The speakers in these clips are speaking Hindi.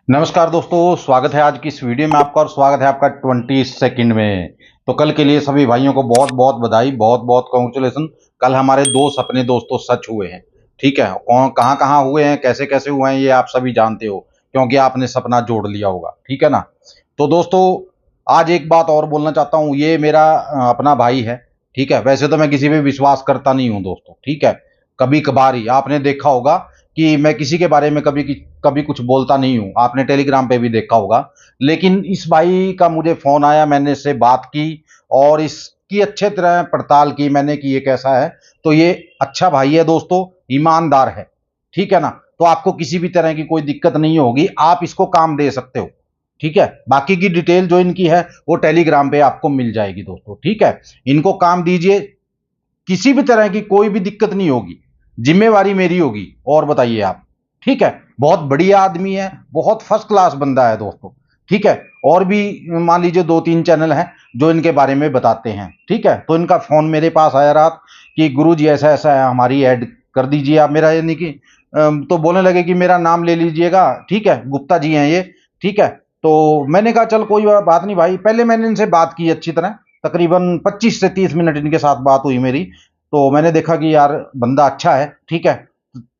नमस्कार दोस्तों, स्वागत है आज की इस वीडियो में आपका और स्वागत है आपका 22 में। तो कल के लिए सभी भाइयों को बहुत बहुत बधाई, बहुत बहुत कॉन्ग्रेचुलेसन। कल हमारे दो सपने दोस्तों सच हुए हैं। ठीक है, कौन कहाँ कहाँ हुए हैं, कैसे कैसे हुए हैं, ये आप सभी जानते हो क्योंकि आपने सपना जोड़ लिया होगा। ठीक है ना। तो दोस्तों आज एक बात और बोलना चाहता हूँ। ये मेरा अपना भाई है। ठीक है, वैसे तो मैं किसी पे विश्वास करता नहीं हूँ दोस्तों। ठीक है, कभी कभार ही आपने देखा होगा कि मैं किसी के बारे में कभी कुछ बोलता नहीं हूँ। आपने टेलीग्राम पे भी देखा होगा। लेकिन इस भाई का मुझे फोन आया, मैंने इससे बात की और इसकी अच्छे तरह पड़ताल की मैंने कि ये कैसा है। तो ये अच्छा भाई है दोस्तों, ईमानदार है। ठीक है ना। तो आपको किसी भी तरह की कोई दिक्कत नहीं होगी, आप इसको काम दे सकते हो। ठीक है, बाकी की डिटेल जो इनकी है वो टेलीग्राम पे आपको मिल जाएगी दोस्तों। ठीक है, इनको काम दीजिए, किसी भी तरह की कोई भी दिक्कत नहीं होगी, जिम्मेवारी मेरी होगी। और बताइए आप। ठीक है, बहुत बढ़िया आदमी है, बहुत फर्स्ट क्लास बंदा है दोस्तों। ठीक है, और भी मान लीजिए 2-3 चैनल हैं जो इनके बारे में बताते हैं। ठीक है, तो इनका फोन मेरे पास आया रात कि गुरुजी ऐसा ऐसा है, हमारी ऐड कर दीजिए आप मेरा, यानी कि तो बोलने लगे कि मेरा नाम ले लीजिएगा। ठीक है, गुप्ता जी हैं ये। ठीक है, तो मैंने कहा चल कोई बात नहीं भाई। पहले मैंने इनसे बात की अच्छी तरह, तकरीबन 25 से 30 मिनट इनके साथ बात हुई मेरी। तो मैंने देखा कि यार बंदा अच्छा है। ठीक है,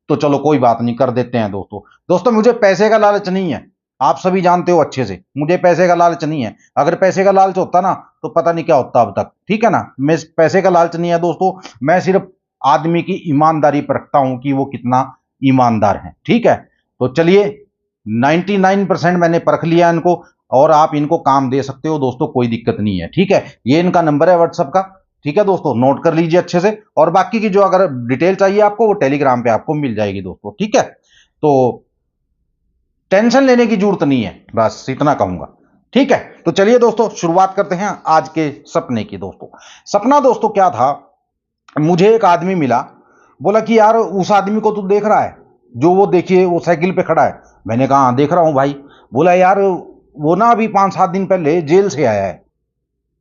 तो चलो कोई बात नहीं, कर देते हैं दोस्तों। दोस्तों मुझे पैसे का लालच नहीं है, आप सभी जानते हो अच्छे से, मुझे पैसे का लालच नहीं है। अगर पैसे का लालच होता ना तो पता नहीं क्या होता अब तक। ठीक है ना, मैं पैसे का लालच नहीं है दोस्तों। मैं सिर्फ आदमी की ईमानदारी परखता हूं कि वो कितना ईमानदार है। ठीक है, तो चलिए 99% मैंने परख लिया इनको और आप इनको काम दे सकते हो दोस्तों, कोई दिक्कत नहीं है। ठीक है, ये इनका नंबर है व्हाट्सएप का। ठीक है दोस्तों, नोट कर लीजिए अच्छे से। और बाकी की जो अगर डिटेल चाहिए आपको वो टेलीग्राम पे आपको मिल जाएगी दोस्तों। ठीक है, तो टेंशन लेने की जरूरत नहीं है, बस इतना कहूंगा। ठीक है, तो चलिए दोस्तों शुरुआत करते हैं आज के सपने की। दोस्तों सपना दोस्तों क्या था, मुझे एक आदमी मिला, बोला कि यार उस आदमी को तू देख रहा है जो वो देखिए वो साइकिल पे खड़ा है। मैंने कहा हाँ देख रहा हूं भाई। बोला यार वो ना अभी 5-7 दिन पहले जेल से आया है।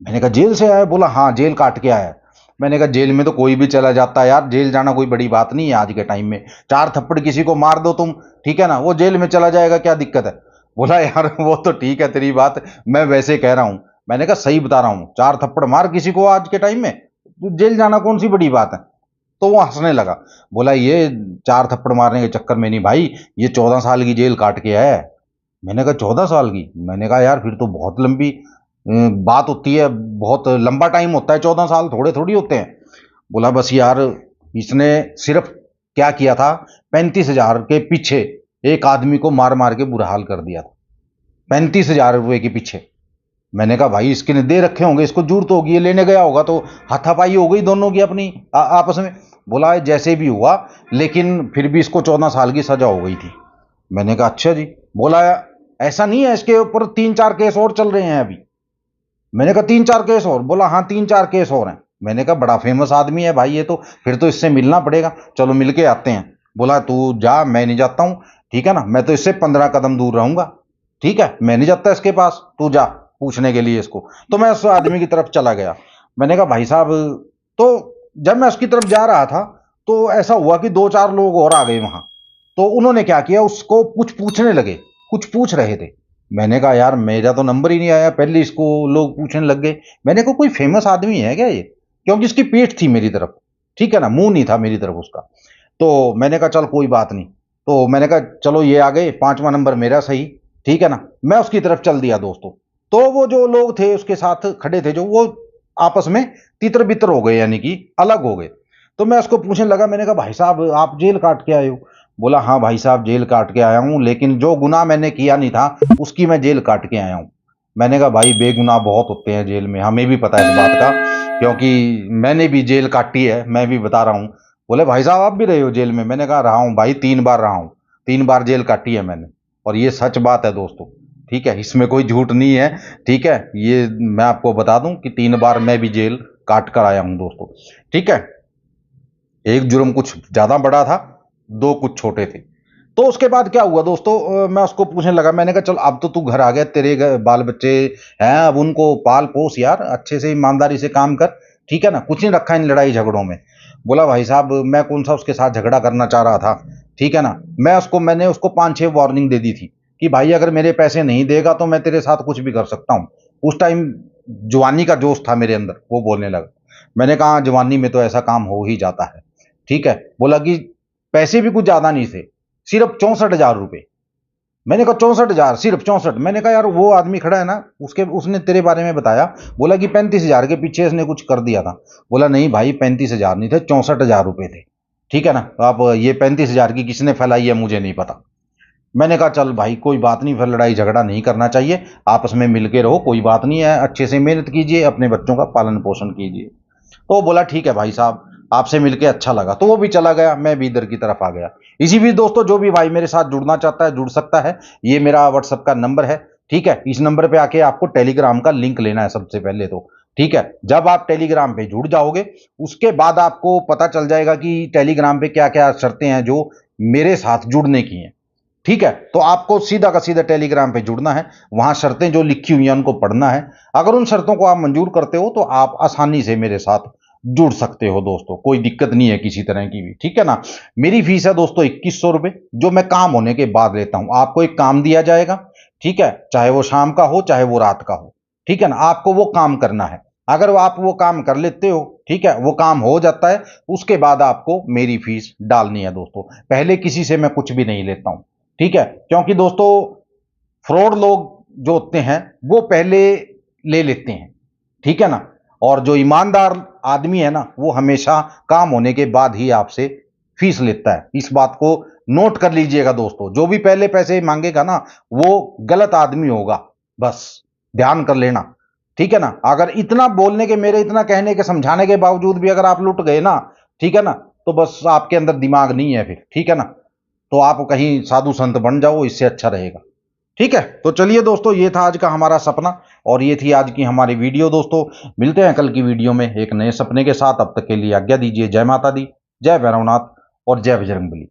मैंने कहा जेल से आया है? बोला हाँ जेल काट के आया है। मैंने कहा जेल में तो कोई भी चला जाता है यार, जेल जाना कोई बड़ी बात नहीं है आज के टाइम में। 4 थप्पड़ किसी को मार दो तुम, ठीक है ना, वो जेल में चला जाएगा, क्या दिक्कत है। बोला यार वो तो ठीक है तेरी बात, मैं वैसे कह रहा हूं। मैंने कहा सही बता रहा हूं, 4 थप्पड़ मार किसी को आज के टाइम में, तो जेल जाना कौन सी बड़ी बात है। तो वो हंसने लगा। बोला ये 4 थप्पड़ मारने के चक्कर में नहीं भाई, ये 14 साल की जेल काट के आया है। मैंने कहा 14 साल की। मैंने कहा यार फिर तो बहुत लंबी बात होती है, बहुत लंबा टाइम होता है, 14 साल थोड़े थोड़ी होते हैं। बोला बस यार इसने सिर्फ क्या किया था, 35,000 के पीछे एक आदमी को मार मार के बुरा हाल कर दिया था, 35,000 रुपए के पीछे। मैंने कहा भाई इसके ने दे रखे होंगे, इसको जरूरत होगी, ये लेने गया होगा तो हाथापाई हो गई दोनों की अपनी आपस में। बोला जैसे भी हुआ लेकिन फिर भी इसको 14 साल की सजा हो गई थी। मैंने कहा अच्छा जी। बोला ऐसा नहीं है, इसके ऊपर 3-4 केस और चल रहे हैं अभी। मैंने कहा 3-4 केस और? बोला हाँ 3-4 केस और हैं। मैंने कहा बड़ा फेमस आदमी है भाई ये तो, फिर तो इससे मिलना पड़ेगा, चलो मिलके आते हैं। बोला तू जा, मैं नहीं जाता हूं। ठीक है ना, मैं तो इससे 15 कदम दूर रहूंगा। ठीक है, मैं नहीं जाता इसके पास, तू जा पूछने के लिए इसको। तो मैं उस आदमी की तरफ चला गया। मैंने कहा भाई साहब, तो जब मैं उसकी तरफ जा रहा था तो ऐसा हुआ कि 2-4 लोग और आ गए वहां। तो उन्होंने क्या किया, उसको कुछ पूछने लगे, कुछ पूछ रहे थे। मैंने कहा यार मेरा तो नंबर ही नहीं आया, पहले इसको लोग पूछने लग गए। मैंने कहा कोई फेमस आदमी है क्या ये, क्योंकि इसकी पीठ थी मेरी तरफ। ठीक है ना, मुंह नहीं था मेरी तरफ उसका। तो मैंने कहा चल कोई बात नहीं। तो मैंने कहा चलो ये आ गए, 5वां नंबर मेरा सही। ठीक है ना, मैं उसकी तरफ चल दिया दोस्तों। तो वो जो लोग थे उसके साथ खड़े थे जो, वो आपस में तितर बितर हो गए, यानी कि अलग हो गए। तो मैं उसको पूछने लगा, मैंने कहा भाई साहब आप जेल काट के आए हो? बोला हाँ भाई साहब जेल काट के आया हूं, लेकिन जो गुनाह मैंने किया नहीं था उसकी मैं जेल काट के आया हूं। मैंने कहा भाई बेगुनाह बहुत होते हैं जेल में, हमें भी पता है इस बात का, क्योंकि मैंने भी जेल काटी है, मैं भी बता रहा हूं। बोले भाई साहब आप भी रहे हो जेल में? मैंने कहा रहा हूं भाई, 3 बार रहा हूं, 3 बार जेल काटी है मैंने। और ये सच बात है दोस्तों। ठीक है, इसमें कोई झूठ नहीं है। ठीक है, ये मैं आपको बता दूं कि 3 बार मैं भी जेल काट कर आया हूं दोस्तों। ठीक है, एक जुर्म कुछ ज्यादा बड़ा था, 2 कुछ छोटे थे। तो उसके बाद क्या हुआ दोस्तों, मैं उसको पूछने लगा। मैंने कहा चल अब तो तू घर आ गया, तेरे बाल बच्चे हैं, अब उनको पाल पोस यार, अच्छे से ईमानदारी से काम कर। ठीक है ना, कुछ नहीं रखा इन लड़ाई झगड़ों में। बोला भाई साहब मैं कौन सा उसके साथ झगड़ा करना चाह रहा था। ठीक है ना, मैंने उसको 5-6 वार्निंग दे दी थी। कि भाई अगर मेरे पैसे नहीं देगा तो मैं तेरे साथ कुछ भी कर सकता हूँ। उस टाइम जवानी का जोश था मेरे अंदर, वो बोलने लगा। मैंने कहा जवानी में तो ऐसा काम हो ही जाता है। ठीक है, बोला कि पैसे भी कुछ ज्यादा नहीं थे, सिर्फ 64,000 रुपये। मैंने कहा 64,000, सिर्फ 64। मैंने कहा यार वो आदमी खड़ा है ना, उसके उसने तेरे बारे में बताया, बोला कि 35,000 के पीछे इसने कुछ कर दिया था। बोला नहीं भाई 35,000 नहीं थे, 64,000 रुपये थे। ठीक है ना, अब ये 35,000 की किसने फैलाई है मुझे नहीं पता। मैंने कहा चल भाई कोई बात नहीं, फिर लड़ाई झगड़ा नहीं करना चाहिए, आपस में मिलके रहो, कोई बात नहीं है, अच्छे से मेहनत कीजिए, अपने बच्चों का पालन पोषण कीजिए। तो बोला ठीक है भाई साहब, आपसे मिलके अच्छा लगा, तो वो भी चला गया, मैं भी इधर की तरफ आ गया। इसी बीच दोस्तों जो भी भाई मेरे साथ जुड़ना चाहता है जुड़ सकता है, ये मेरा व्हाट्सएप का नंबर है। ठीक है, इस नंबर पे आके आपको टेलीग्राम का लिंक लेना है सबसे पहले तो। ठीक है, जब आप टेलीग्राम पे जुड़ जाओगे उसके बाद आपको पता चल जाएगा कि टेलीग्राम पे क्या क्या शर्तें हैं जो मेरे साथ जुड़ने की हैं। ठीक है, तो आपको सीधा का सीधा टेलीग्राम पे जुड़ना है, वहां शर्तें जो लिखी हुई हैं उनको पढ़ना है। अगर उन शर्तों को आप मंजूर करते हो तो आप आसानी से मेरे साथ जुड़ सकते हो दोस्तों, कोई दिक्कत नहीं है किसी तरह की भी। ठीक है ना, मेरी फीस है दोस्तों 2100 रुपये, जो मैं काम होने के बाद लेता हूं। आपको एक काम दिया जाएगा, ठीक है, चाहे वो शाम का हो चाहे वो रात का हो। ठीक है ना, आपको वो काम करना है। अगर आप वो काम कर लेते हो, ठीक है, वो काम हो जाता है, उसके बाद आपको मेरी फीस डालनी है दोस्तों। पहले किसी से मैं कुछ भी नहीं लेता हूं। ठीक है, क्योंकि दोस्तों फ्रॉड लोग जो होते हैं वो पहले ले लेते हैं। ठीक है ना, और जो ईमानदार आदमी है ना वो हमेशा काम होने के बाद ही आपसे फीस लेता है। इस बात को नोट कर लीजिएगा दोस्तों, जो भी पहले पैसे मांगेगा ना वो गलत आदमी होगा, बस ध्यान कर लेना। ठीक है ना, अगर इतना बोलने के, मेरे इतना कहने के समझाने के बावजूद भी अगर आप लुट गए ना, ठीक है ना, तो बस आपके अंदर दिमाग नहीं है फिर। ठीक है ना, तो आप कहीं साधु संत बन जाओ, इससे अच्छा रहेगा। ठीक है, तो चलिए दोस्तों, ये था आज का हमारा सपना और ये थी आज की हमारी वीडियो दोस्तों। मिलते हैं कल की वीडियो में एक नए सपने के साथ, अब तक के लिए आज्ञा दीजिए। जय माता दी, जय भैरवनाथ और जय बजरंगबली।